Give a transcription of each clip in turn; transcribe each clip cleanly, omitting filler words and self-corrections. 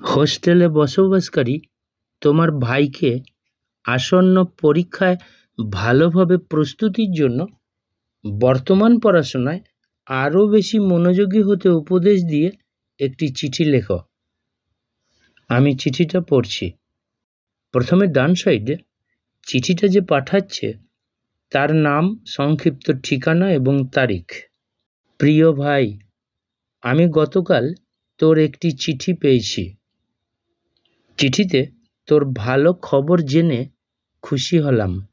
হোস্টেলে বসবাসকারী তোমার ভাইকে আসন্ন পরীক্ষায় ভালোভাবে প্রস্তুতির জন্য বর্তমান পড়াশোনায় আরও বেশি মনোযোগী হতে উপদেশ দিয়ে একটি চিঠি লেখো। আমি চিঠিটা পড়ছি। প্রথমে ডান সাইডে চিঠিটা যে পাঠাচ্ছে তার নাম, সংক্ষিপ্ত ঠিকানা এবং তারিখ। প্রিয় ভাই, আমি গতকাল তোর একটি চিঠি পেয়েছি। চিঠিতে তোর ভালো খবর জেনে খুশি হলাম।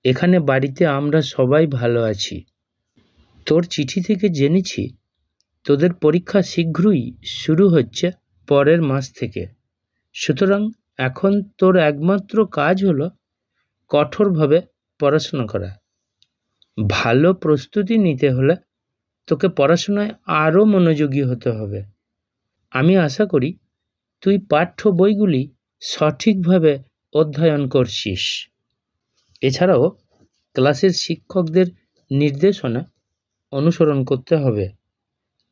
এখানে বাড়িতে আমরা সবাই ভালো আছি। তোর চিঠি থেকে জেনেছি তোদের পরীক্ষা শীঘ্রই শুরু হচ্ছে, পরের মাস থেকে। সুতরাং এখন তোর একমাত্র কাজ হলো কঠোরভাবে পড়াশোনা করা। ভালো প্রস্তুতি নিতে হলে তোকে পড়াশোনায় আরও মনোযোগী হতে হবে। আমি আশা করি তুই পাঠ্য বইগুলি সঠিকভাবে অধ্যয়ন করছিস। এছাড়াও ক্লাসের শিক্ষকদের নির্দেশনা অনুসরণ করতে হবে।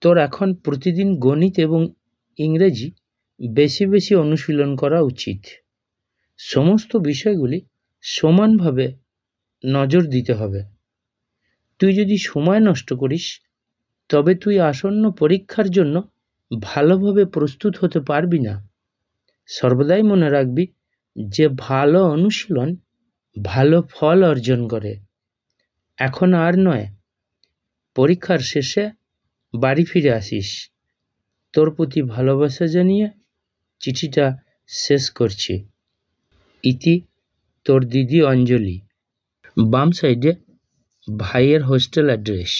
তোর এখন প্রতিদিন গণিত এবং ইংরেজি বেশি বেশি অনুশীলন করা উচিত। সমস্ত বিষয়গুলি সমানভাবে নজর দিতে হবে। তুই যদি সময় নষ্ট করিস তবে তুই আসন্ন পরীক্ষার জন্য ভালোভাবে প্রস্তুত হতে পারবি না। সর্বদাই মনে রাখবি যে ভালো অনুশীলন ভালো ফল অর্জন করে। এখন আর নয়, পরীক্ষার শেষে বাড়ি ফিরে আসিস। তোর প্রতি ভালোবাসা জানিয়ে চিঠিটা শেষ করছি। ইতি, তোর দিদি অঞ্জলি। বাম সাইডে ভাইয়ের হোস্টেল অ্যাড্রেস।